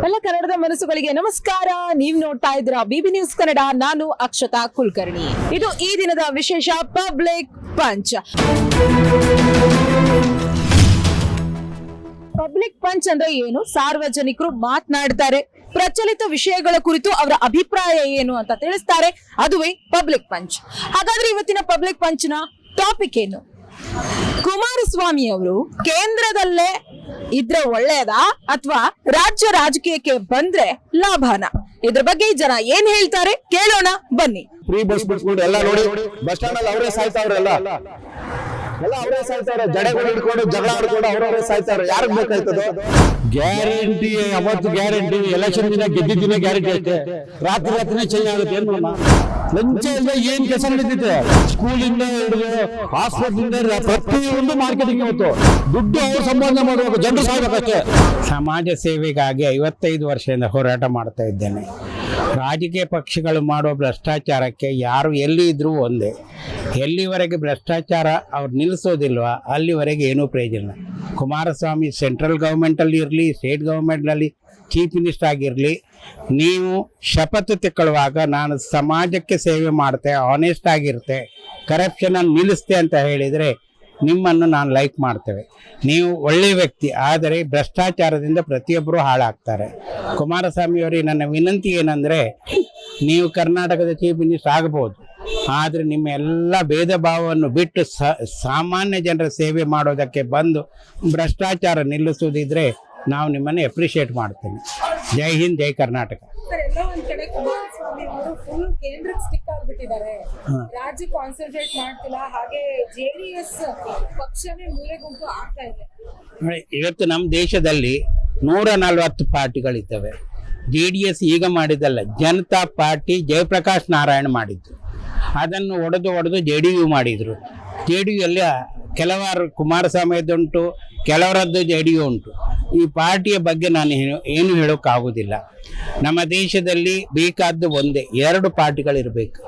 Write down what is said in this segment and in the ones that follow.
ನಮ್ಮೆಲ್ಲ ಕನ್ನಡದ ಮನಸ್ಸುಗಳಿಗೆ ನಮಸ್ಕಾರ. ನೀವು ನೋಡ್ತಾ ಇದ್ದೀರಾ ಬಿಬಿ ನ್ಯೂಸ್ ಕನ್ನಡ. ನಾನು ಅಕ್ಷತಾ ಕುಲಕರ್ಣಿ. ಇದು ಈ ದಿನದ ವಿಶೇಷ ಪಬ್ಲಿಕ್ ಪಂಚ್. ಪಬ್ಲಿಕ್ ಪಂಚ್ ಅಂದ್ರೆ ಏನು? ಸಾರ್ವಜನಿಕರು ಮಾತನಾಡ್ತಾರೆ, ಪ್ರಚಲಿತ ವಿಷಯಗಳ ಕುರಿತು ಅವರ ಅಭಿಪ್ರಾಯ ಏನು ಅಂತ ತಿಳಿಸ್ತಾರೆ. ಅದುವೇ ಪಬ್ಲಿಕ್ ಪಂಚ್. ಹಾಗಾದ್ರೆ ಇವತ್ತಿನ ಪಬ್ಲಿಕ್ ಪಂಚ್ ನ ಟಾಪಿಕ್ ಏನು? ಕುಮಾರಸ್ವಾಮಿ ಅವರು ಕೇಂದ್ರದಲ್ಲೇ ಇದ್ರೆ ಒಳ್ಳೆಯದಾ ಅಥವಾ ರಾಜ್ಯ ರಾಜಕೀಯಕ್ಕೆ ಬಂದ್ರೆ ಲಾಭನ? ಇದ್ರ ಬಗ್ಗೆ ಜನ ಏನ್ ಹೇಳ್ತಾರೆ ಕೇಳೋಣ ಬನ್ನಿ. ಫ್ರೀ ಬಸ್ ಬಿಟ್ಕೊಂಡು ಎಲ್ಲ ನೋಡಿ, ಬಸ್ ಸ್ಟಾಂಡ್ ಅಲ್ಲಿ ಅವರೇ ಸಾಯ್ತಾವ್ರೆಲ್ಲ, ಅವರೇ ಸಾಯ್ತಾರೆ. ಜಡೆಗಳು ಹಿಡ್ಕೊಂಡು ಜಗಳ ಆಡ್ಕೊಂಡು ಅವ್ರವರೇ ಸಾಯ್ತಾರೆ. ಯಾರಿಗ್ ಬೇಕಾಯ್ತದ ಗ್ಯಾರಂಟಿ? ಅವತ್ತು ಗ್ಯಾರಂಟಿ, ಎಲೆಕ್ಷನ್ ದಿನ ಗೆದ್ದಿದ್ದ ದಿನ ಗ್ಯಾರಂಟಿ ಐತೆ, ರಾತ್ರಿ ರಾತ್ರಿನೇ ಚೇಂಜ್ ಆಗುತ್ತೆ. ಏನ್ ಮಾಡೋಣ? ಲಂಚ ಇಲ್ಲ, ಏನ್ ಕೆಲಸ ನಡೀತಿದೆ? ಸ್ಕೂಲಿಂದ ಹಿಡಿದು ಹಾಸ್ಪಿಟಲ್ ಪ್ರತಿಯೊಂದು ಮಾರ್ಕೆಟಿಂಗ್ ಇವತ್ತು ದುಡ್ಡು ಅವ್ರು ಸಂಪಾದನೆ ಮಾಡಬೇಕು, ಜನರು ಸಾಯ್ಬೇಕಷ್ಟೇ. ಸಮಾಜ ಸೇವೆಗಾಗಿ 55 ವರ್ಷದಿಂದ ಹೋರಾಟ ಮಾಡ್ತಾ ಇದ್ದೇನೆ. ರಾಜಕೀಯ ಪಕ್ಷಗಳು ಮಾಡುವ ಭ್ರಷ್ಟಾಚಾರಕ್ಕೆ ಯಾರು ಎಲ್ಲಿ ಇದ್ರೂ ಒಂದೇ. ಎಲ್ಲಿವರೆಗೆ ಭ್ರಷ್ಟಾಚಾರ ಅವ್ರು ನಿಲ್ಲಿಸೋದಿಲ್ವ ಅಲ್ಲಿವರೆಗೆ ಏನೂ ಪ್ರಯೋಜನ. ಕುಮಾರಸ್ವಾಮಿ ಸೆಂಟ್ರಲ್ ಗೌರ್ಮೆಂಟಲ್ಲಿ ಇರಲಿ, ಸ್ಟೇಟ್ ಗೌರ್ಮೆಂಟ್ನಲ್ಲಿ ಚೀಫ್ ಮಿನಿಸ್ಟರ್ ಆಗಿರಲಿ, ನೀವು ಶಪಥ ತಗೊಳ್ಳುವಾಗ ನಾನು ಸಮಾಜಕ್ಕೆ ಸೇವೆ ಮಾಡ್ತೆ, ಆನೆಸ್ಟ್ ಆಗಿರುತ್ತೆ, ಕರಪ್ಷನನ್ನು ನಿಲ್ಲಿಸ್ತೆ ಅಂತ ಹೇಳಿದರೆ ನಿಮ್ಮನ್ನು ನಾನು ಲೈಕ್ ಮಾಡ್ತೇವೆ. ನೀವು ಒಳ್ಳೆಯ ವ್ಯಕ್ತಿ, ಆದರೆ ಭ್ರಷ್ಟಾಚಾರದಿಂದ ಪ್ರತಿಯೊಬ್ಬರು ಹಾಳಾಗ್ತಾರೆ. ಕುಮಾರಸ್ವಾಮಿಯವರಿಗೆ ನನ್ನ ವಿನಂತಿ ಏನಂದರೆ, ನೀವು ಕರ್ನಾಟಕದ ಚೀಫ್ ಮಿನಿಸ್ಟರ್ ಆಗ್ಬೋದು, ಆದರೆ ನಿಮ್ಮ ಎಲ್ಲ ಭೇದ ಭಾವವನ್ನು ಬಿಟ್ಟು ಸಾಮಾನ್ಯ ಜನರ ಸೇವೆ ಮಾಡೋದಕ್ಕೆ ಬಂದು ಭ್ರಷ್ಟಾಚಾರ ನಿಲ್ಲಿಸೋದಿದ್ರೆ ನಾವು ನಿಮ್ಮನ್ನು ಅಪ್ರಿಷಿಯೇಟ್ ಮಾಡ್ತೇನೆ. ಜೈ ಹಿಂದ್, ಜೈ ಕರ್ನಾಟಕ. ಕುಮಾರಸ್ವಾಮಿ ಅವರು ಫುಲ್ ಕೇಂದ್ರಕ್ಕೆ ಸ್ಟಿಕ್ ಆಗ್ಬಿಟ್ಟಿದ್ದಾರೆ, ರಾಜ್ಯ ಕಾನ್ಸಂಟ್ರೇಟ್ ಮಾಡ್ತಿಲ್ಲ, ಹಾಗೆ ಜೆಡಿಎಸ್ ಪಕ್ಷನೇ ಮೂಲೆ ಗುಂಪು ಆಗ್ತಾ ಇದೆ. ಇವತ್ತು ನಮ್ಮ ದೇಶದಲ್ಲಿ 140 ಪಾರ್ಟಿಗಳಿದ್ದಾವೆ. JDS ಈಗ ಮಾಡಿದ್ದಲ್ಲ, ಜನತಾ ಪಾರ್ಟಿ ಜಯಪ್ರಕಾಶ್ ನಾರಾಯಣ್ ಮಾಡಿದ್ದು. ಅದನ್ನು ಒಡೆದು JDU ಮಾಡಿದರು. JDU ಅಲ್ಲಿ ಕೆಲವರು ಕುಮಾರಸ್ವಾಮಿಯದ್ದುಂಟು, ಕೆಲವರದ್ದು JDU ಉಂಟು. ಈ ಪಾರ್ಟಿಯ ಬಗ್ಗೆ ನಾನು ಏನು ಹೇಳೋಕ್ಕಾಗೋದಿಲ್ಲ. ನಮ್ಮ ದೇಶದಲ್ಲಿ ಬೇಕಾದ್ದು ಒಂದೇ, 2 ಪಾರ್ಟಿಗಳಿರಬೇಕು,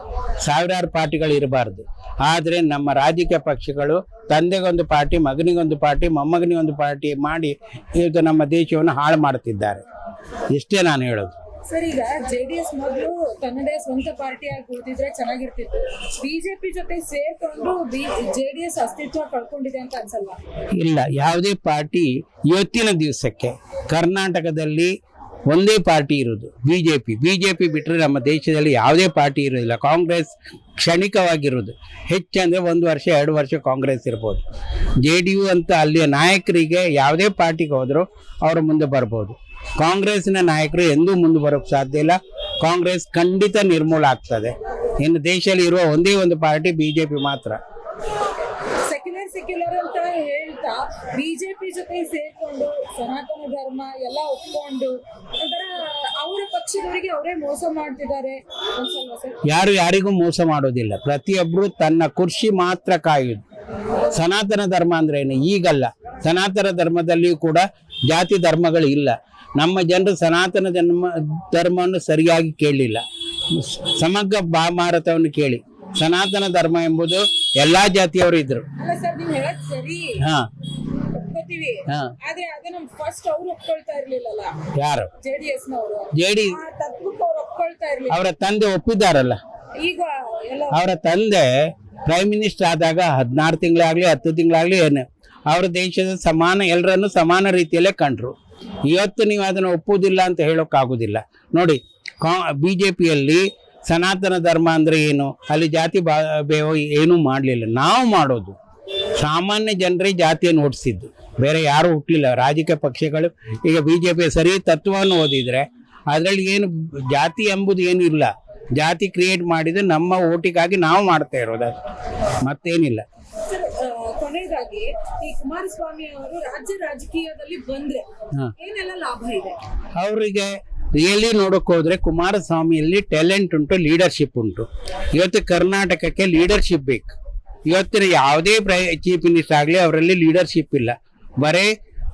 ಸಾವಿರಾರು ಪಾರ್ಟಿಗಳು ಇರಬಾರ್ದು. ಆದರೆ ನಮ್ಮ ರಾಜಕೀಯ ಪಕ್ಷಗಳು ತಂದೆಗೊಂದು ಪಾರ್ಟಿ, ಮಗನಿಗೊಂದು ಪಾರ್ಟಿ, ಮೊಮ್ಮಗನಿಗೊಂದು ಪಾರ್ಟಿ ಮಾಡಿ ಇವತ್ತು ನಮ್ಮ ದೇಶವನ್ನು ಹಾಳು ಮಾಡ್ತಿದ್ದಾರೆ. ಇಷ್ಟೇ ನಾನು ಹೇಳೋದು. ಸರ್, ಈಗ ಜೆಡಿಎಸ್ ಮೊದಲು ತನ್ನದೇ ಸ್ವಂತ ಪಾರ್ಟಿಯಾಗಿ ಕೂತಿದ್ರೆ ಚೆನ್ನಾಗಿರ್ತಿತ್ತು. ಬಿಜೆಪಿ ಜೊತೆ ಸೇರ್ಕೊಂಡು ಜೆಡಿಎಸ್ ಅಸ್ತಿತ್ವ ಕಳ್ಕೊಂಡಿದೆ ಅಂತ ಅನ್ಸಲ್ವಾ? ಇಲ್ಲ, ಯಾವುದೇ ಪಾರ್ಟಿ ಇವತ್ತಿನ ದಿವಸಕ್ಕೆ ಕರ್ನಾಟಕದಲ್ಲಿ ಒಂದೇ ಪಾರ್ಟಿ ಇರೋದು ಬಿಜೆಪಿ ಬಿಟ್ಟರೆ ನಮ್ಮ ದೇಶದಲ್ಲಿ ಯಾವುದೇ ಪಾರ್ಟಿ ಇರೋದಿಲ್ಲ. ಕಾಂಗ್ರೆಸ್ ಕ್ಷಣಿಕವಾಗಿರೋದು, ಹೆಚ್ಚಂದರೆ 1 ವರ್ಷ 2 ವರ್ಷ ಕಾಂಗ್ರೆಸ್ ಇರ್ಬೋದು. JDU ಅಂತ ಅಲ್ಲಿಯ ನಾಯಕರಿಗೆ ಯಾವುದೇ ಪಾರ್ಟಿಗೆ ಹೋದರೂ ಅವರು ಮುಂದೆ ಬರ್ಬೋದು. ಕಾಂಗ್ರೆಸ್ನ ನಾಯಕರು ಎಂದೂ ಮುಂದೆ ಬರೋಕ್ಕೆ ಸಾಧ್ಯ ಇಲ್ಲ. ಕಾಂಗ್ರೆಸ್ ಖಂಡಿತ ನಿರ್ಮೂಲ ಆಗ್ತದೆ. ಇನ್ನು ದೇಶದಲ್ಲಿ ಇರುವ ಒಂದೇ ಒಂದು ಪಾರ್ಟಿ BJP ಮಾತ್ರ. ಸೆಕ್ಯುಲರ್ ಅಂತ ಹೇಳ್ತಾ ಬಿಜೆಪಿ ಜೊತೆ ಸೇರ್ಕೊಂಡು ಸನಾತನ ಧರ್ಮ ಎಲ್ಲ ಒಪ್ಕೊಂಡು ಅವರ ಪಕ್ಷದವರಿಗೆ ಅವರೇ ಮೋಸ ಮಾಡ್ತಿದ್ದಾರೆ. ಯಾರು ಯಾರಿಗೂ ಮೋಸ ಮಾಡೋದಿಲ್ಲ. ಪ್ರತಿಯೊಬ್ಬರು ತನ್ನ ಕುರ್ಚಿ ಮಾತ್ರ ಕಾಯುವುದು. ಸನಾತನ ಧರ್ಮ ಅಂದ್ರೆ ಏನು? ಈಗಲ್ಲ, ಸನಾತನ ಧರ್ಮದಲ್ಲಿಯೂ ಕೂಡ ಜಾತಿ ಧರ್ಮಗಳು ಇಲ್ಲ. ನಮ್ಮ ಜನರು ಸನಾತನ ಧರ್ಮವನ್ನು ಸರಿಯಾಗಿ ಕೇಳಲಿಲ್ಲ. ಸಮಗ್ರ ಭಾರತವನ್ನು ಕೇಳಿ. ಸನಾತನ ಧರ್ಮ ಎಂಬುದು ಎಲ್ಲಾ ಜಾತಿಯವರು ಇದ್ರು. ಯಾರು? ಅವರ ತಂದೆ ಒಪ್ಪಿದ್ದಾರಲ್ಲ. ಅವರ ತಂದೆ ಪ್ರೈಮ್ ಮಿನಿಸ್ಟರ್ ಆದಾಗ 16 ತಿಂಗಳಾಗ್ಲಿ 10 ತಿಂಗಳಾಗ್ಲಿ ಏನು, ಅವರ ದೇಶದ ಸಮಾನ, ಎಲ್ಲರನ್ನು ಸಮಾನ ರೀತಿಯಲ್ಲೇ ಕಂಡ್ರು. ಇವತ್ತು ನೀವು ಅದನ್ನು ಒಪ್ಪುವುದಿಲ್ಲ ಅಂತ ಹೇಳೋಕ್ಕಾಗೋದಿಲ್ಲ. ನೋಡಿ, BJPಯಲ್ಲಿ ಸನಾತನ ಧರ್ಮ ಅಂದರೆ ಏನು, ಅಲ್ಲಿ ಜಾತಿ ಭೇದ ಏನೂ ಮಾಡಲಿಲ್ಲ. ನಾವು ಮಾಡೋದು ಸಾಮಾನ್ಯ ಜನರೇ ಜಾತಿಯನ್ನು ಹುಟ್ಟಿಸಿದ್ದು, ಬೇರೆ ಯಾರೂ ಹುಟ್ಟಲಿಲ್ಲ. ರಾಜಕೀಯ ಪಕ್ಷಗಳು ಈಗ BJP ಸರಿ ತತ್ವವನ್ನು ಓದಿದರೆ ಅದರಲ್ಲಿ ಏನು ಜಾತಿ ಎಂಬುದು ಏನೂ ಇಲ್ಲ. ಜಾತಿ ಕ್ರಿಯೇಟ್ ಮಾಡಿದ್ದು ನಮ್ಮ ಓಟಿಗಾಗಿ ನಾವು ಮಾಡ್ತಾ ಇರೋದು, ಮತ್ತೇನಿಲ್ಲ. ಕೊನೆಯದಾಗಿ, ಈ ಕುಮಾರಸ್ವಾಮಿ ಅವರು ರಾಜ್ಯ ರಾಜಕೀಯದಲ್ಲಿ ಬಂದ್ರೆ ಏನೆಲ್ಲ ಲಾಭ ಇದೆ ಅವರಿಗೆ? ರಿಯಲಿ ನೋಡೋಕೆ ಹೋದ್ರೆ ಕುಮಾರಸ್ವಾಮಿಯಲ್ಲಿ ಟ್ಯಾಲೆಂಟ್ ಉಂಟು, ಲೀಡರ್ಶಿಪ್ ಉಂಟು. ಇವತ್ತು ಕರ್ನಾಟಕಕ್ಕೆ ಲೀಡರ್ಶಿಪ್ ಬೇಕು. ಇವತ್ತಿನ ಯಾವುದೇ ಚೀಫ್ ಮಿನಿಸ್ಟರ್ ಆಗಲಿ ಅವರಲ್ಲಿ ಲೀಡರ್ಶಿಪ್ ಇಲ್ಲ. ಬರೇ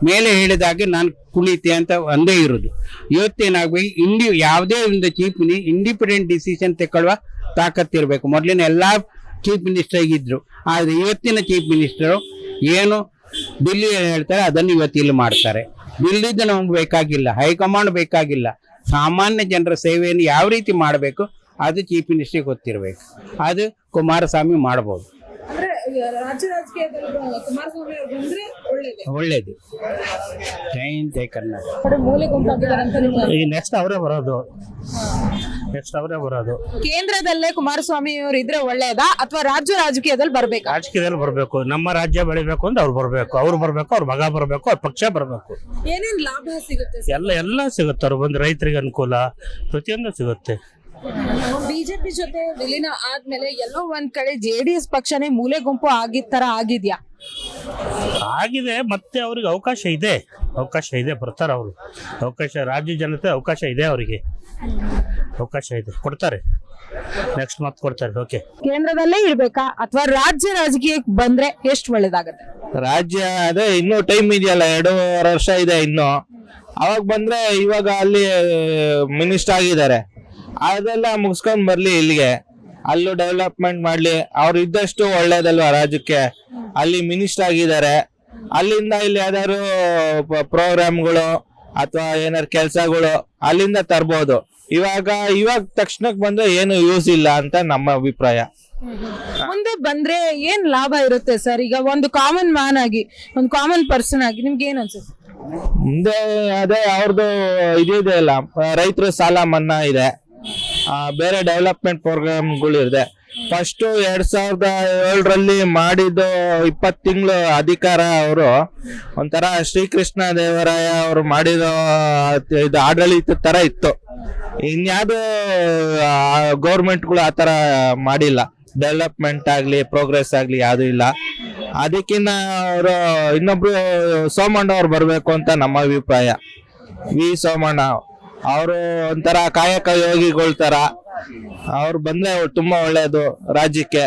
ಮೇಲೆ ಹೇಳಿದಾಗೆ ನಾನು ಕುಳಿತೆ ಅಂತ ಒಂದೇ ಇರೋದು. ಇವತ್ತೇನಾಗಬೇಕು, ಯಾವುದೇ ಒಂದು ಚೀಫ್ ಇಂಡಿಪೆಂಡೆಂಟ್ ಡಿಸಿಷನ್ ತಗೊಳ್ಳುವ ತಾಕತ್ತಿರಬೇಕು. ಮೊದಲಿನ ಎಲ್ಲ ಚೀಫ್ ಮಿನಿಸ್ಟರ್ ಇದ್ರು, ಆದರೆ ಇವತ್ತಿನ ಚೀಫ್ ಮಿನಿಸ್ಟರು ಏನು ದಿಲ್ಲಿ ಹೇಳ್ತಾರೆ ಅದನ್ನು ಇವತ್ತು ಇಲ್ಲಿ ಮಾಡ್ತಾರೆ. ಇಲ್ಲಿದ್ದ ನಮ್ಗೆ ಬೇಕಾಗಿಲ್ಲ, ಹೈಕಮಾಂಡ್ ಬೇಕಾಗಿಲ್ಲ. ಸಾಮಾನ್ಯ ಜನರ ಸೇವೆಯನ್ನು ಯಾವ ರೀತಿ ಮಾಡಬೇಕು ಅದು ಚೀಫ್ ಮಿನಿಸ್ಟ್ರಿಗೆ ಗೊತ್ತಿರಬೇಕು. ಅದು ಕುಮಾರಸ್ವಾಮಿ ಮಾಡ್ಬೋದು. ಅಂದ್ರೆ ರಾಜ್ಯ ರಾಜಕೀಯದಲ್ಲಿ ಕುಮಾರಸ್ವಾಮಿ ಅವರು ಬಂದ್ರೆ ಒಳ್ಳೇದು. ಜೈ ಕರ್ನಾಟಕ. ಮೂಲೆ ಗುಂಪಾಗಿದ್ದಾರೆ ಅಂತ ನಿಮ್ಮ ಈಗ ನೆಕ್ಸ್ಟ್ ಅವರೇ ಬರೋದು. ಕೇಂದ್ರದಲ್ಲೇ ಕುಮಾರಸ್ವಾಮಿ ಅವರು ಇದ್ರೆ ಒಳ್ಳೇದಾ ಅಥವಾ ರಾಜ್ಯ ರಾಜಕೀಯದಲ್ಲಿ ಬರ್ಬೇಕಾ? ರಾಜಕೀಯದಲ್ಲಿ ಬರಬೇಕು. ನಮ್ಮ ರಾಜ್ಯ ಬೆಳಿಬೇಕು ಅಂದ್ರೆ ಅವ್ರು ಬರಬೇಕು, ಅವ್ರ ಮಗ ಬರಬೇಕು, ಅವ್ರ ಪಕ್ಷ ಬರಬೇಕು. ಏನೇನ್ ಲಾಭ ಸಿಗುತ್ತೆ? ಎಲ್ಲ ಸಿಗುತ್ತೆ. ಅವ್ರು ಬಂದು ರೈತರಿಗೆ ಅನುಕೂಲ, ಪ್ರತಿಯೊಂದು ಸಿಗುತ್ತೆ. ಬಿಜೆಪಿ ಜೊತೆ ವಿಲೀನ ಆದ್ಮೇಲೆ ಎಲ್ಲೋ ಒಂದ್ ಕಡೆ ಜೆಡಿಎಸ್ ಪಕ್ಷನೇ ಮೂಲೆ ಗುಂಪು ಆಗಿದ್ ತರ ಆಗಿದ್ಯಾ? ಆಗಿದೆ. ಮತ್ತೆ ಅವ್ರಿಗೆ ಅವಕಾಶ ಇದೆ, ಬರ್ತಾರೆ ಅವರು. ರಾಜ್ಯ ಜನತೆ ಅವಕಾಶ ಇದೆ, ಅವರಿಗೆ ಅವಕಾಶ ಇದೆ, ಕೊಡ್ತಾರೆ. ನೆಕ್ಸ್ಟ್ ಮತ್ತೆ ಕೊಡ್ತಾರೆ. ಓಕೆ, ಕೇಂದ್ರದಲ್ಲೇ ಇರ್ಬೇಕಾ ಅಥವಾ ರಾಜ್ಯ ರಾಜಕೀಯಕ್ಕೆ ಬಂದ್ರೆ ಎಷ್ಟು ಒಳ್ಳೇದಾಗತ್ತೆ? ರಾಜ್ಯ ಅದೇ ಇನ್ನೂ ಟೈಮ್ ಇದೆಯಲ್ಲ, 2.5 ವರ್ಷ ಇದೆ ಇನ್ನು. ಅವಾಗ ಬಂದ್ರೆ ಇವಾಗ ಅಲ್ಲಿ ಮಿನಿಸ್ಟರ್ ಆಗಿದ್ದಾರೆ, ಅದೆಲ್ಲ ಮುಗಿಸ್ಕೊಂಡ್ ಬರ್ಲಿ ಇಲ್ಲಿಗೆ, ಅಲ್ಲೂ ಡೆವಲಪ್ಮೆಂಟ್ ಮಾಡ್ಲಿ. ಅವ್ರು ಇದ್ದಷ್ಟು ಒಳ್ಳೇದಲ್ವಾ ರಾಜ್ಯಕ್ಕೆ. ಅಲ್ಲಿ ಮಿನಿಸ್ಟರ್ ಆಗಿದ್ದಾರೆ, ಅಲ್ಲಿಂದ ಇಲ್ಲಿ ಯಾವ್ದಾದ್ರು ಪ್ರೋಗ್ರಾಮ್ಗಳು ಅಥವಾ ಏನಾದ್ರು ಕೆಲ್ಸಗಳು ಅಲ್ಲಿಂದ ತರ್ಬೋದು. ಇವಾಗ ತಕ್ಷಣಕ್ಕೆ ಬಂದ್ರೆ ಏನು ಯೂಸ್ ಇಲ್ಲ ಅಂತ ನಮ್ಮ ಅಭಿಪ್ರಾಯ. ಮುಂದೆ ಬಂದ್ರೆ ಏನ್ ಲಾಭ ಇರುತ್ತೆ ಸರ್? ಈಗ ಒಂದು ಕಾಮನ್ ಮ್ಯಾನ್ ಆಗಿ, ಒಂದು ಕಾಮನ್ ಪರ್ಸನ್ ಆಗಿ ನಿಮ್ಗೆ ಏನ್ ಅನ್ಸುತ್ತೆ? ಮುಂದೆ ಅದೇ ಅವ್ರದ್ದು ಇದೆ ಅಲ್ಲ, ರೈತರ ಸಾಲ ಮನ್ನಾ ಇದೆ, ಬೇರೆ ಡೆವಲಪ್ಮೆಂಟ್ ಪ್ರೋಗ್ರಾಮ್ಗಳು ಇದೆ. ಫಸ್ಟ್ 2007ರಲ್ಲಿ ಮಾಡಿದ್ದು 20 ತಿಂಗಳು ಅಧಿಕಾರ ಅವರು ಒಂಥರ ಶ್ರೀಕೃಷ್ಣ ದೇವರಾಯ ಅವರು ಮಾಡಿರೋ ಇದು ಆಡಳಿತ ತರ ಇತ್ತು. ಇನ್ಯಾವುದು ಗೌರ್ಮೆಂಟ್ಗಳು ಆ ತರ ಮಾಡಿಲ್ಲ. ಡೆವಲಪ್ಮೆಂಟ್ ಆಗ್ಲಿ ಪ್ರೋಗ್ರೆಸ್ ಆಗ್ಲಿ ಯಾವ್ದು ಇಲ್ಲ. ಅದಕ್ಕಿನ್ನ ಅವರು ಇನ್ನೊಬ್ರು ಸೋಮಣ್ಣ ಅವ್ರು ಬರ್ಬೇಕು ಅಂತ ನಮ್ಮ ಅಭಿಪ್ರಾಯ. ವಿ ಸೋಮಣ್ಣ ಅವರು ಒಂಥರ ಕಾಯಕ ಯೋಗಿಗಳ ತರ ಅವ್ರು ಬಂದ್ರೆ ತುಂಬಾ ಒಳ್ಳೇದು ರಾಜ್ಯಕ್ಕೆ.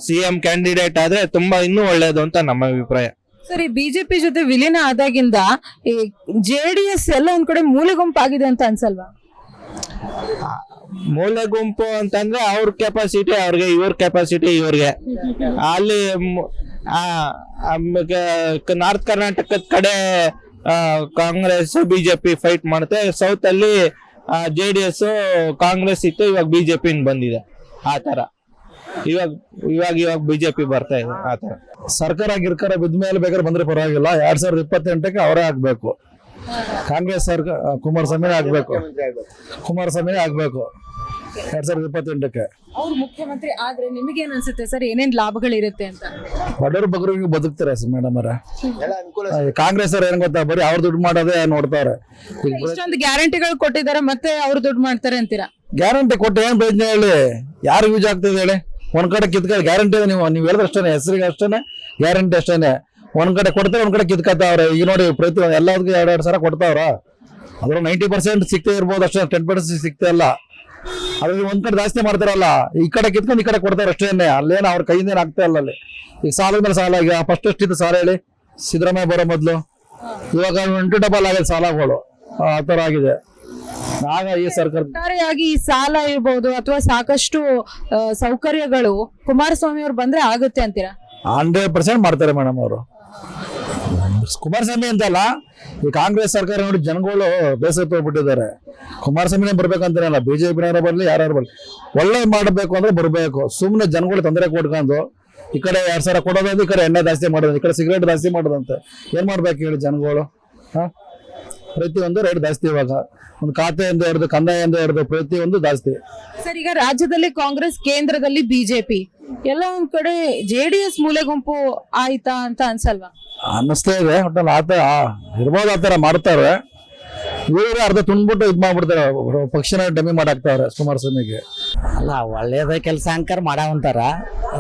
CM ಕ್ಯಾಂಡಿಡೇಟ್ ಆದ್ರೆ ತುಂಬಾ ಇನ್ನೂ ಒಳ್ಳೇದು ಅಂತ ನಮ್ಮ ಅಭಿಪ್ರಾಯ. ಸರಿ, ಬಿಜೆಪಿ ಜೊತೆ ವಿಲೀನ ಆದಾಗಿಂದ ಈ ಜೆಡಿಎಸ್ ಎಲ್ಲ ಒಂದ್ ಕಡೆ ಮೂಲೆ ಗುಂಪಾಗಿದೆ ಅಂತ ಅನ್ಸಲ್ವಾ? ಮೂಲೆ ಗುಂಪು ಅಂತಂದ್ರೆ ಅವ್ರ ಕೆಪಾಸಿಟಿ ಅವ್ರಿಗೆ, ಇವ್ರ ಕೆಪಾಸಿಟಿ ಇವ್ರಿಗೆ. ಅಲ್ಲಿ ನಾರ್ತ್ ಕರ್ನಾಟಕದ ಕಡೆ ಕಾಂಗ್ರೆಸ್ ಬಿಜೆಪಿ ಫೈಟ್ ಮಾಡುತ್ತೆ. ಸೌತ್ ಅಲ್ಲಿ JDS ಕಾಂಗ್ರೆಸ್ ಇತ್ತು, ಇವಾಗ ಬಿಜೆಪಿ ಬಂದಿದೆ. ಆ ತರ ಇವಾಗ ಬಿಜೆಪಿ ಬರ್ತಾ ಇದೆ. ಆ ತರ ಸರ್ಕಾರ ಗಿರ್ಕಾರ ಬಿದ್ಮೇಲೆ ಬೇಕಾದ್ರೆ ಬಂದ್ರೆ ಪರವಾಗಿಲ್ಲ. 2028ಕ್ಕೆ ಅವರೇ ಆಗ್ಬೇಕು. ಕಾಂಗ್ರೆಸ್ ಸರ್ಕಾರ ಕುಮಾರಸ್ವಾಮಿನೇ ಆಗ್ಬೇಕು 2028ಕ್ಕೆ. ಅವ್ರು ಮುಖ್ಯಮಂತ್ರಿ ಆದ್ರೆ ನಿಮಗೆ ಏನ್ ಅನ್ಸುತ್ತೆ ಸರ್? ಏನೇನ್ ಲಾಭಗಳಿರುತ್ತೆ ಅಂತ? ಬಡವ್ರ ಬಗ್ಗರಿಗೆ ಬದುಕ್ತಾರೆ ಮೇಡಮ್ ಅವರ. ಕಾಂಗ್ರೆಸ್ ಅವ್ರು ಏನ್ ಗೊತ್ತಾ, ಬರೀ ಅವ್ರ ದುಡ್ಡು ಮಾಡೋದೇ ನೋಡ್ತಾರೆ. ಇಷ್ಟೊಂದು ಗ್ಯಾರಂಟಿಗಳು ಕೊಟ್ಟಿದ್ದಾರೆ, ಮತ್ತೆ ಅವ್ರು ದುಡ್ಡು ಮಾಡ್ತಾರೆ ಅಂತೀರಾ? ಗ್ಯಾರಂಟಿ ಕೊಟ್ಟು ಏನ್ ಪ್ರಯೋಜನ ಹೇಳಿ? ಯಾರು ಯೂಸ್ ಆಗ್ತದೆ ಹೇಳಿ? ಒಂದ್ ಕಡೆ ಕಿತ್ಕೊಳ್ಳಿ ಗ್ಯಾರಂಟಿ ನೀವು ಹೇಳಿದ್ರೆ ಅಷ್ಟೇನೆ, ಹೆಸರಿಗೆ ಅಷ್ಟೇನೆ ಗ್ಯಾರಂಟಿ ಅಷ್ಟೇನೆ. ಒಂದ್ ಕಡೆ ಕೊಡ್ತಾರೆ, ಒಂದ್ ಕಡೆ ಕಿತ್ಕೊತಾವ್ರೆ. ಈಗ ನೋಡಿ ಪ್ರತಿ ಎಲ್ಲದಕ್ಕೂ 2-2 ಸಾವಿರ ಕೊಡ್ತಾವ್ರ. ಅದ್ರ 90% ಸಿಗ್ತೇ ಇರ್ಬೋದು ಅಷ್ಟೇ, 10% ಸಿಗ್ತಾ ಇಲ್ಲ. ಅದ್ರಲ್ಲಿ ಒಂದ್ ಕಡೆ ಜಾಸ್ತಿ ಮಾಡ್ತಾರಲ್ಲ, ಈ ಕಡೆ ಕಿತ್ಕೊಂಡು ಈ ಕಡೆ ಕೊಡ್ತಾರೆ ಅಷ್ಟೇನೆ. ಅಲ್ಲೇನು ಅವ್ರ ಕೈಯಿಂದ ಏನ್ ಆಗ್ತಾ ಇಲ್ಲ ಅಲ್ಲಿ. ಈಗ ಸಾಲದ ಮೇಲೆ ಸಾಲ. ಈಗ ಫಸ್ಟ್ ಎಷ್ಟಿತ್ತು ಸಾಲ ಹೇಳಿ? ಸಿದ್ದರಾಮಯ್ಯ ಬರೋ ಮೊದ್ಲು ಇವಾಗ 20 ಡಬಲ್ ಆಗಿದೆ ಸಾಲಗಳು. ಆ ತರ ಆಗಿದೆ. ಆಗ ಈ ಸರ್ಕಾರ ಒಟ್ಟಾರೆಯಾಗಿ ಈ ಸಾಲ ಇರ್ಬೋದು ಅಥವಾ ಸಾಕಷ್ಟು ಸೌಕರ್ಯಗಳು ಕುಮಾರಸ್ವಾಮಿ ಅವ್ರು ಬಂದ್ರೆ ಆಗುತ್ತೆ ಅಂತೀರಾ? 100% ಮಾಡ್ತಾರೆ ಮೇಡಮ್ ಅವರು. ಕುಮಾರಸ್ವಾಮಿ ಅಂತಲ್ಲ, ಈ ಕಾಂಗ್ರೆಸ್ ಸರ್ಕಾರ ನೋಡಿ ಜನಗಳು ಬೇಸತ್ತು ಹೋಗ್ಬಿಟ್ಟಿದ್ದಾರೆ. ಕುಮಾರಸ್ವಾಮಿನೇ ಬರ್ಬೇಕಂತಾರಲ್ಲ, ಬಿಜೆಪಿನಾರ ಬರ್ಲಿ ಯಾರು ಬರ್ಲಿ, ಒಳ್ಳೆ ಮಾಡಬೇಕು ಅಂದ್ರೆ ಬರ್ಬೇಕು. ಸುಮ್ಮನೆ ಜನಗಳು ತೊಂದರೆ ಕೊಟ್ಕೊಂಡು ಈ ಕಡೆ 2 ಸಾವಿರ ಕೊಡೋದಂತೆ, ಈ ಕಡೆ ಎಣ್ಣೆ ಜಾಸ್ತಿ ಮಾಡೋದು, ಈ ಕಡೆ ಸಿಗರೇಟ್ ಜಾಸ್ತಿ ಮಾಡೋದಂತೆ. ಏನ್ ಮಾಡ್ಬೇಕು ಹೇಳಿ ಜನಗಳು? ಪ್ರತಿಯೊಂದು ರೇಟ್ ಜಾಸ್ತಿ. ಇವಾಗ ಒಂದು ಖಾತೆಯಿಂದ ಹಿಡಿದು ಕಂದಾಯದಿಂದ ಹಿಡಿದು ಪ್ರತಿಯೊಂದು ಜಾಸ್ತಿ. ಸರ್, ಈಗ ರಾಜ್ಯದಲ್ಲಿ ಕಾಂಗ್ರೆಸ್, ಕೇಂದ್ರದಲ್ಲಿ ಬಿಜೆಪಿ, ಎಲ್ಲ ಒಂದ್ ಕಡೆ JDS ಮೂಲೆ ಗುಂಪು ಆಯ್ತಾ ಅಂತ ಅನ್ಸಲ್ವಾ? ಅನ್ನಿಸ್ತಾ ಇದೆ. ಒಟ್ಟಲ್ಲಿ ಇರ್ಬೋದು, ಆ ತರ ಮಾಡ್ತಾರೆ. ಇವರು ಅರ್ಧ ತುಂಬಿಟ್ಟು ಇದ್ ಮಾಡ್ಬಿಡ್ತಾರೆ, ಪಕ್ಷನ ಡಮ್ಮಿ ಮಾಡಾಕ್ತಾವ್ರೆ ಕುಮಾರಸ್ವಾಮಿಗೆ. ಅಲ್ಲ, ಒಳ್ಳೇದ ಕೆಲಸ ಅಂಕರ್ ಮಾಡಾವಂತಾರ.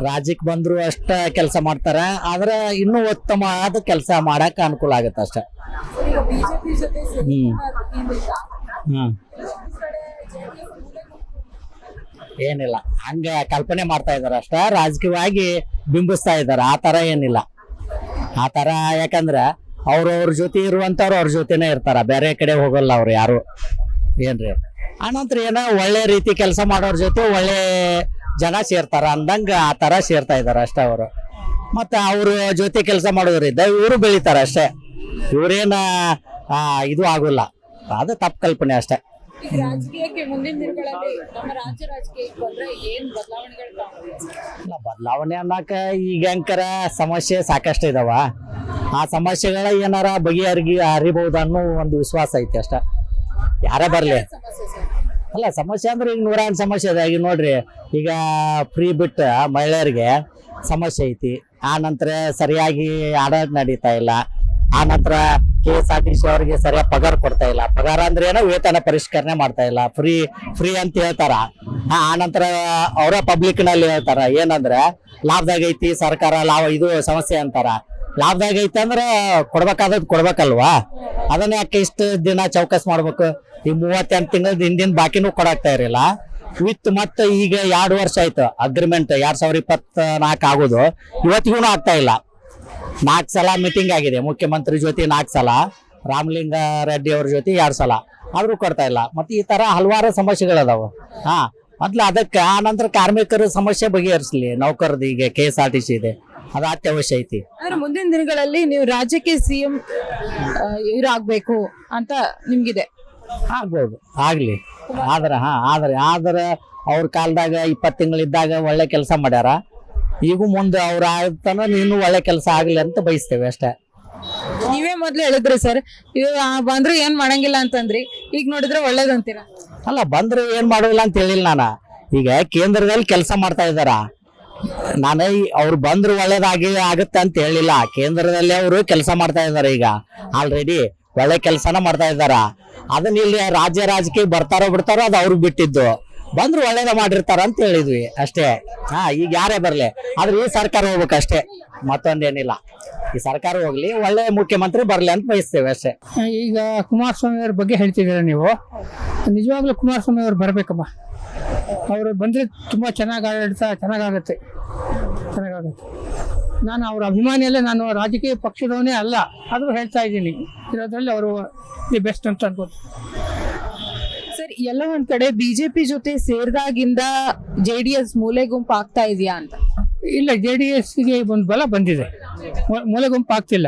ರಾಜ್ಯಕ್ಕೆ ಬಂದ್ರು ಅಷ್ಟ ಕೆಲಸ ಮಾಡ್ತಾರ, ಆದ್ರೆ ಇನ್ನೂ ಉತ್ತಮವಾದ ಕೆಲಸ ಮಾಡಕ್ ಅನುಕೂಲ ಆಗತ್ತೆ ಅಷ್ಟೇ. ಏನಿಲ್ಲ, ಹಂಗ ಕಲ್ಪನೆ ಮಾಡ್ತಾ ಇದಾರ ಅಷ್ಟ, ರಾಜಕೀಯವಾಗಿ ಬಿಂಬಿಸ್ತಾ ಇದಾರ. ಆ ತರ ಏನಿಲ್ಲ. ಆ ತರ ಯಾಕಂದ್ರ ಅವ್ರವ್ರ ಜೊತೆ ಇರುವಂತವ್ರು ಅವ್ರ ಜೊತೆನೆ ಇರ್ತಾರ, ಬೇರೆ ಕಡೆ ಹೋಗಲ್ಲ ಅವ್ರು ಯಾರು. ಏನ್ರಿ ಆನಂತರ ಏನೋ ಒಳ್ಳೆ ರೀತಿ ಕೆಲಸ ಮಾಡೋರ್ ಜೊತೆ ಒಳ್ಳೆ ಜನ ಸೇರ್ತಾರ ಅಂದಂಗ ಆ ತರ ಸೇರ್ತಾ ಇದಾರ ಅಷ್ಟೇ ಅವರು. ಮತ್ತೆ ಅವ್ರ ಜೊತೆ ಕೆಲಸ ಮಾಡೋದ್ರಿಂದ ಇವರು ಬೆಳಿತಾರ ಅಷ್ಟೇ. ಇವ್ರೇನ ಇದು ಆಗೋಲ್ಲ. ಅದು ತಪ್ಪು ಕಲ್ಪನೆ ಅಷ್ಟೇ. ಈಗ ರಾಜಕೀಯಕ್ಕೆ ಮುಂದಿನ ದಿನಗಳಲ್ಲಿ ನಮ್ಮ ರಾಜ್ಯ ರಾಜಕೀಯಕ್ಕೆ ಬಂದ್ರೆ ಏನ್ ಬದಲಾವಣೆಗಳು ಕಾಣಬಹುದು? ಇಲ್ಲ, ಬದಲಾವಣೆ ಅನ್ನಕ ಈಗ ಅಂಕರ ಸಮಸ್ಯೆ ಸಾಕಷ್ಟು ಇದಾವ. ಆ ಸಮಸ್ಯೆಗಳ ಏನಾರ ಹರಿಬಹುದು ಅನ್ನೋ ಒಂದು ವಿಶ್ವಾಸ ಐತಿ ಅಷ್ಟ. ಯಾರೇ ಬರ್ಲಿ ಸಮಸ್ಯೆ ಸರ್. ಅಲ್ಲ, ಸಮಸ್ಯೆ ಅಂದ್ರೆ ಈಗ 108 ಸಮಸ್ಯೆ ಇದೆ. ಈಗ ನೋಡ್ರಿ, ಈಗ ಫ್ರೀ ಬಿಟ್ಟು ಮಹಿಳೆಯರಿಗೆ ಸಮಸ್ಯೆ ಐತಿ. ಆ ನಂತರ ಸರಿಯಾಗಿ ಆಡಳಿತ ನಡೀತಾ ಇಲ್ಲ. ಆ ನಂತರ KSRTC ಅವರಿಗೆ ಸರಿಯಾಗಿ ಪಗಾರ ಕೊಡ್ತಾ ಇಲ್ಲ. ಪಗಾರ ಅಂದ್ರೆ ಏನೋ ವೇತನ ಪರಿಷ್ಕರಣೆ ಮಾಡ್ತಾ ಇಲ್ಲ. ಫ್ರೀ ಅಂತ ಹೇಳ್ತಾರ. ಆ ನಂತರ ಅವರ ಪಬ್ಲಿಕ್ ನಲ್ಲಿ ಹೇಳ್ತಾರ ಏನಂದ್ರೆ ಲಾಭದಾಗ ಐತಿ ಸರ್ಕಾರ, ಇದು ಸಮಸ್ಯೆ ಅಂತಾರ. ಲಾಭದಾಗ ಐತಿ ಅಂದ್ರೆ ಕೊಡ್ಬೇಕಾದದ್ ಕೊಡ್ಬೇಕಲ್ವಾ? ಅದನ್ನ ಯಾಕೆ ಇಷ್ಟು ದಿನ ಚೌಕಸ್ ಮಾಡ್ಬೇಕು? ಈ 38 ತಿಂಗಳ ಹಿಂದಿನ ಬಾಕಿನೂ ಕೊಡಾಕ್ತಾ ಇರಲಿಲ್ಲ. ವಿತ್ ಮತ್ತೆ ಈಗ 2 ವರ್ಷ ಆಯ್ತು ಅಗ್ರಿಮೆಂಟ್ 2024 ಆಗೋದು, ಇವತ್ತಿಗೂ ಆಗ್ತಾ ಇಲ್ಲ. 4 ಸಲ ಮೀಟಿಂಗ್ ಆಗಿದೆ ಮುಖ್ಯಮಂತ್ರಿ ಜೊತೆ, 4 ಸಲ ರಾಮಲಿಂಗ ರೆಡ್ಡಿ ಅವ್ರ ಜೊತೆ 2 ಸಲ, ಆದ್ರೂ ಕೊಡ್ತಾ ಇಲ್ಲ. ಮತ್ತೆ ಈ ತರ ಹಲವಾರು ಸಮಸ್ಯೆಗಳದಾವ. ಮೊದ್ಲು ಅದಕ್ಕೆ ಆ ನಂತರ ಕಾರ್ಮಿಕರ ಸಮಸ್ಯೆ ಬಗೆಹರಿಸಲಿ. ನೌಕರದ್ದು ಈಗ KSRTC ಇದೆ, ಅದು ಅತ್ಯವಶ್ಯ ಐತಿ. ಅಂದ್ರೆ ಮುಂದಿನ ದಿನಗಳಲ್ಲಿ ನೀವು ರಾಜ್ಯಕ್ಕೆ CM ಇರಾಗ್ಬೇಕು ಅಂತ ನಿಮ್ಗಿದೆ? ಆಗ್ಬೋದು, ಆಗ್ಲಿ. ಆದ್ರೆ ಅವ್ರ ಕಾಲದಾಗ 20 ತಿಂಗಳಿದ್ದಾಗ ಒಳ್ಳೆ ಕೆಲಸ ಮಾಡ್ಯಾರ. ಈಗೂ ಮುಂದೆ ಅವ್ರ ಆಯ್ತಾನ ಇನ್ನೂ ಒಳ್ಳೆ ಕೆಲಸ ಆಗ್ಲಿ ಅಂತ ಬಯಸ್ತೇವೆ ಅಷ್ಟೇ. ನೀವೇ ಮೊದ್ಲು ಹೇಳಿದ್ರಿ ಸರ್, ಬಂದ್ರು ಏನ್ ಮಾಡಂಗಿಲ್ಲ ಅಂತಂದ್ರಿ. ಈಗ ನೋಡಿದ್ರೆ ಒಳ್ಳೇದಂತೀರಾ? ಅಲ್ಲ, ಬಂದ್ರೆ ಏನ್ ಮಾಡೋಲ್ಲ ಅಂತ ಹೇಳಿಲ್ಲ ನಾನು. ಈಗ ಕೇಂದ್ರದಲ್ಲಿ ಕೆಲಸ ಮಾಡ್ತಾ ಇದ್ದಾರ. ನಾನು ಅವ್ರು ಬಂದ್ರು ಆಗುತ್ತೆ ಅಂತ ಹೇಳಿಲ್ಲ. ಕೇಂದ್ರದಲ್ಲಿ ಅವರು ಕೆಲಸ ಮಾಡ್ತಾ ಇದಾರೆ. ಈಗ ಆಲ್ರೆಡಿ ಒಳ್ಳೆ ಕೆಲಸನ ಮಾಡ್ತಾ ಇದ್ದಾರ. ಅದನ್ನ ಇಲ್ಲಿ ರಾಜ್ಯ ರಾಜಕೀಯ ಬರ್ತಾರೋ ಬಿಡ್ತಾರೋ ಅದು ಅವ್ರಿಗೆ ಬಿಟ್ಟಿದ್ದು. ಬಂದ್ರು ಒಳ್ಳೇದ ಮಾಡಿರ್ತಾರ ಅಂತ ಹೇಳಿದ್ವಿ ಅಷ್ಟೇ. ಈಗ ಯಾರೇ ಬರ್ಲಿ, ಆದ್ರೆ ಈ ಸರ್ಕಾರ ಹೋಗ್ಬೇಕಷ್ಟೇ, ಮತ್ತೊಂದೇನಿಲ್ಲ. ಈ ಸರ್ಕಾರ ಹೋಗ್ಲಿ, ಒಳ್ಳೆ ಮುಖ್ಯಮಂತ್ರಿ ಬರ್ಲಿ ಅಂತ ಬಯಸ್ತೇವೆ ಅಷ್ಟೇ. ಈಗ ಕುಮಾರಸ್ವಾಮಿ ಅವ್ರ ಬಗ್ಗೆ ಹೇಳ್ತಿದ್ದೀರಾ ನೀವು. ನಿಜವಾಗ್ಲೂ ಕುಮಾರಸ್ವಾಮಿ ಅವ್ರು ಬರ್ಬೇಕಮ್ಮ. ಅವರು ಬಂದ್ರೆ ತುಂಬಾ ಚೆನ್ನಾಗಾಗುತ್ತೆ. ನಾನು ಅವ್ರ ಅಭಿಮಾನಿಯಲ್ಲೇ, ನಾನು ರಾಜಕೀಯ ಪಕ್ಷದವನೇ ಅಲ್ಲ, ಆದ್ರೂ ಹೇಳ್ತಾ ಇದ್ದೀನಿ, ಇರೋದ್ರಲ್ಲಿ ಅವರು ದಿ ಬೆಸ್ಟ್ ಅಂತ ಅನ್ಕೋತೀನಿ. ಸರ್, ಎಲ್ಲ ಒಂದ್ ಕಡೆ ಬಿಜೆಪಿ ಜೊತೆ ಸೇರಿದಾಗಿಂದ JDS ಮೂಲೆ ಗುಂಪು ಆಗ್ತಾ ಇದೆಯಾ ಅಂತ? ಇಲ್ಲ, JDSಗೆ ಒಂದು ಬಲ ಬಂದಿದೆ, ಮೂಲೆ ಗುಂಪು ಆಗ್ತಿಲ್ಲ.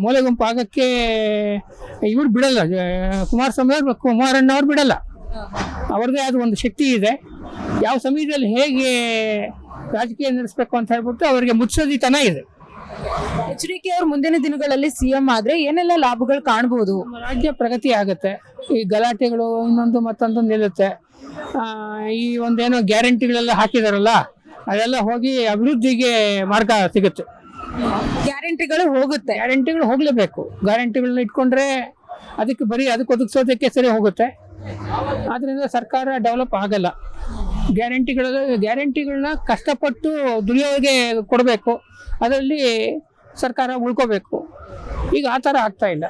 ಮೂಲೆ ಗುಂಪು ಆಗಕ್ಕೆ ಇವ್ರು ಬಿಡಲ್ಲ, ಕುಮಾರಸ್ವಾಮಿ ಅವ್ರು, ಕುಮಾರಣ್ಣವ್ರು ಬಿಡಲ್ಲ. ಅವ್ರದ್ದೇ ಆದ ಒಂದು ಶಕ್ತಿ ಇದೆ. ಯಾವ ಸಮಯದಲ್ಲಿ ಹೇಗೆ ರಾಜಕೀಯ ನಡೆಸಬೇಕು ಅಂತ ಹೇಳ್ಬಿಟ್ಟು ಅವರಿಗೆ ಮುತ್ಸದಿತನ ಇದೆ. HDK ಅವ್ರು ಮುಂದಿನ ದಿನಗಳಲ್ಲಿ CM ಆದ್ರೆ ಏನೆಲ್ಲ ಲಾಭಗಳು ಕಾಣಬಹುದು? ರಾಜ್ಯ ಪ್ರಗತಿ ಆಗುತ್ತೆ. ಈ ಗಲಾಟೆಗಳು ಇನ್ನೊಂದು ಮತ್ತೊಂದು ನಿಲ್ಲುತ್ತೆ. ಈ ಒಂದೇನೋ ಗ್ಯಾರಂಟಿಗಳೆಲ್ಲ ಹಾಕಿದಾರಲ್ಲ, ಅದೆಲ್ಲ ಹೋಗಿ ಅಭಿವೃದ್ಧಿಗೆ ಮಾರ್ಗ ಸಿಗುತ್ತೆ. ಗ್ಯಾರಂಟಿಗಳು ಹೋಗ್ಲೇಬೇಕು. ಗ್ಯಾರಂಟಿಗಳನ್ನ ಇಟ್ಕೊಂಡ್ರೆ ಅದಕ್ಕೆ ಒದಗಿಸೋದಕ್ಕೆ ಸರಿ ಹೋಗುತ್ತೆ. ಆದ್ರಿಂದ ಸರ್ಕಾರ ಡೆವಲಪ್ ಆಗಲ್ಲ. ಗ್ಯಾರಂಟಿಗಳನ್ನ ಕಷ್ಟಪಟ್ಟು ದುಡಿಯೋರಿಗೆ ಕೊಡಬೇಕು, ಅದರಲ್ಲಿ ಸರ್ಕಾರ ಉಳ್ಕೋಬೇಕು. ಈಗ ಆ ಥರ ಆಗ್ತಾ ಇಲ್ಲ.